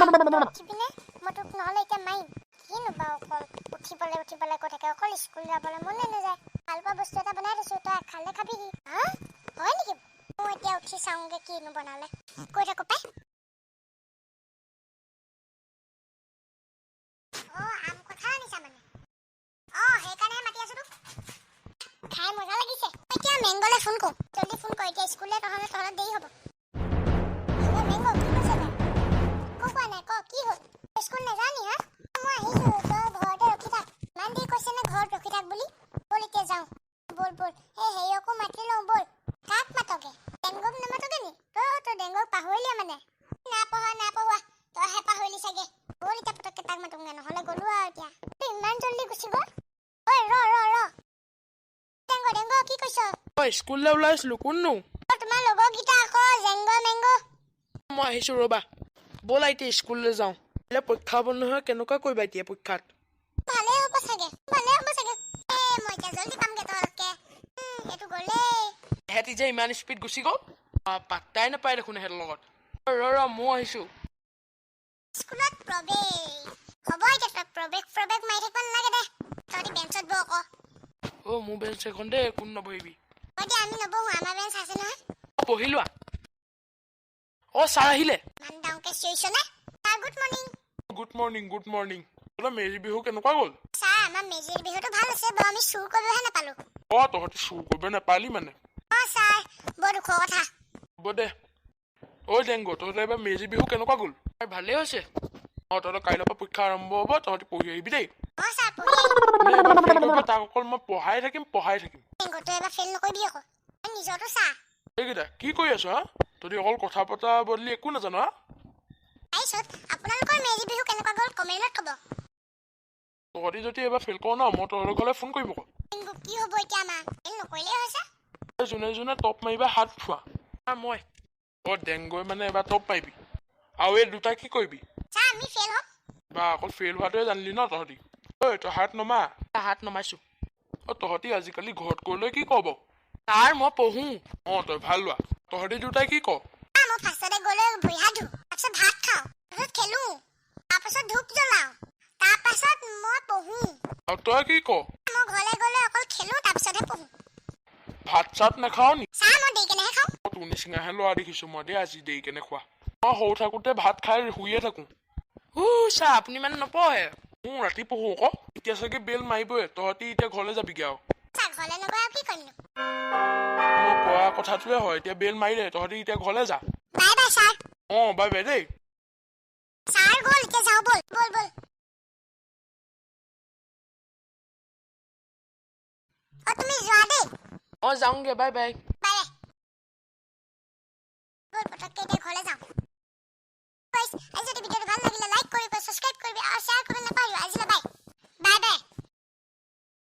উঠিপিনে মই তোক নহ'লে এতিয়া মাৰিম কিনো বাৰু অকল উঠিবলৈ কৈ থাকে অকল স্কুল যাবলৈ মনে নাযায় ভাল পোৱা বস্তু এটা বনাই থৈছোঁ তই খালে খাবিহি হা হয় নেকি মই এতিয়া উঠি চাওঁগে কিনো বনালে কৈ থাকো পাই আম কঁঠাল আনিছা মানে সেইকাৰণে মাতি আছো তোক খাই মজা লাগিছে এতিয়া মেংগলে ফোন কৰো জলদি ফোন কৰ এতিয়া স্কুললে তহঁতৰ দেৰি হ'ব মেংগ কি কৈছে তই কোৱা নাই ক কি হ'ল স্কুল নাযানি হা মই আহিছো তই ঘৰতে ৰখি থাক ইমান দেৰি কৈছে নে ঘৰত ৰখি থাক বুলি বল এতিয়া যাওঁ বল হেৰিয়কো মাতি লওঁ বল কাক মাতকে ডেংগক নামাতকে নি তই ডেংগক পাহৰিলে মানে নাপঢ়া তইহে পাহৰিলি চাগে বল এতিয়া পটককে তাক মাতোংগে নহ'লে গ'লো আৰু এতিয়া ইমান জল্দি গুচি গ'ল ঐ ৰ ডেংগ কি কৈছ স্কুললৈ ওলাইছিলো কোননো তোমাৰ লগৰকেইটা আকৌ জেংগ মেংগ মই আহিছো ৰবা ব'লা এতিয়া স্কুললৈ যাওঁ পৰীক্ষা হ'ব নহয় কেনেকুৱা কৰিবা এতিয়া পৰীক্ষাত ভালে হ'ব চাগে মই এতিয়া জল্দি পামগে তলকে এইটো গ'লেই এহেঁতি যে ইমান স্পীড গুচি গ'ল পাত্তাই নাপায় দেখোন এহেঁতৰ লগত ৰ মই আহিছো স্কুলত প্ৰৱেশ হ'ব এতিয়া তই প্ৰৱেশ মাৰি থাকিব নালাগে দে তহঁতি বেঞ্চত বহ আকৌ মোৰ বেঞ্চ এখন দেই কোন নবহিবি এতিয়া আমি নবহো আমাৰ বেঞ্চ আছে নহয় পঢ়ি লোৱা ছাৰ আহিলে মান ডাঙৰকে চিঞৰিছ নে ছাৰ গুড মৰ্ণিং মেজি বিহু কেনেকুৱা গ'ল ছাৰ আমাৰ মেজিৰ বিহুটো ভাল আছে বাৰু আমি চুৰ কৰিবহে নাপালো তহঁতি চুৰ কৰিব নাপালি মানে ছাৰ বৰ দুখৰ কথা হ'ব দে ডেংগো তহঁতৰ এবাৰ মেজি বিহু কেনেকুৱা গ'ল ভালেই হৈছে তহঁতৰ কাইলৈৰ পৰা পৰীক্ষা আৰম্ভ হ'ব তহঁতি পঢ়ি আহিবি দেই ছাৰ পঢ়ি তাক অকল মই পঢ়াই থাকিম ডেংগো তই এবাৰ ফেইল নকৰিবি আকৌ নিজৰটো চা এইকেইটা কি কৰি আছ তহঁতি অকল কথা পতা বদলি একো নাজানো তাৰপিছত আপোনালোকৰ মেজি বিহু কেনেকুৱা গ'ল কমেণ্টত ক'ব তহঁতি যদি এবাৰ ফেইল কৰ ন মই তহঁতৰ ঘৰলৈ ফোন কৰিম আকৌ কি হ'ব এতিয়া আমাৰ ফেইল নকৰিলেই হৈছে যোনে টপ মাৰিবা হাত উঠোৱা মই ডেংগৈ মানে এবাৰ টপ মাৰিবি আৰু এই দুটা কি কৰিবি ছাৰ আমি ফেইল হ'ম বা অকল ফেইল হোৱাটোৱে জানিলি ন তহঁতি তই হাত নমাইছো তহঁতি আজিকালি ঘৰত কৰিলে কি কব তাৰ মই পঢ়ো তই ভাল লোৱা তহঁতি দুটাই কি ক মই ফাৰ্ষ্টতে গ'লে ভৰি হাত ধুওঁ তাৰপিছত ভাত খাওঁ তাৰপিছত খেলো তাৰপিছত ধূপ জ্বলাওঁ তাৰপাছত মই পঢ়ো আৰু তই কি ক মই ঘৰলৈ গ'লে অকল খেলো তাৰপিছতহে পঢ়ো ভাত চাত নাখাও নি ছাৰ মই দেৰিকেনেহে খাওঁ তোৰ নিচিনাহে ল'ৰা দেখিছো মই দেই আজি দেৰিকেনে খোৱা মই সৰু থাকোতে ভাত খাই শুইয়ে থাকো ছাৰ আপুনি মানে নপঢ়ে ৰাতি পঢ়ো আকৌ এতিয়া চাগে বেল মাৰিবই তহঁতি এতিয়া ঘৰলৈ যাবিগে আৰু ছাৰ ঘৰলৈ নগৈ আৰু কি কৰিম মই কোৱা কথাটোৱে হয় এতিয়া বেল মাৰিলে তহঁতি এতিয়া ঘৰলৈ যা bye bye sir bye bye দেই ছাৰ গ'ল এতিয়া যাওঁ বল তুমি যোৱা দেই যাওঁগে বাই বাই বল পটককে এতিয়া ঘৰলৈ যাওঁ আজি যদি ভিডিঅ'টো ভাল লাগিলে লাইক কৰিব ছাবস্ক্ৰাইব কৰিবি আৰু শ্বেয়াৰ কৰিব নাপাহৰিবা আজিলৈ বাই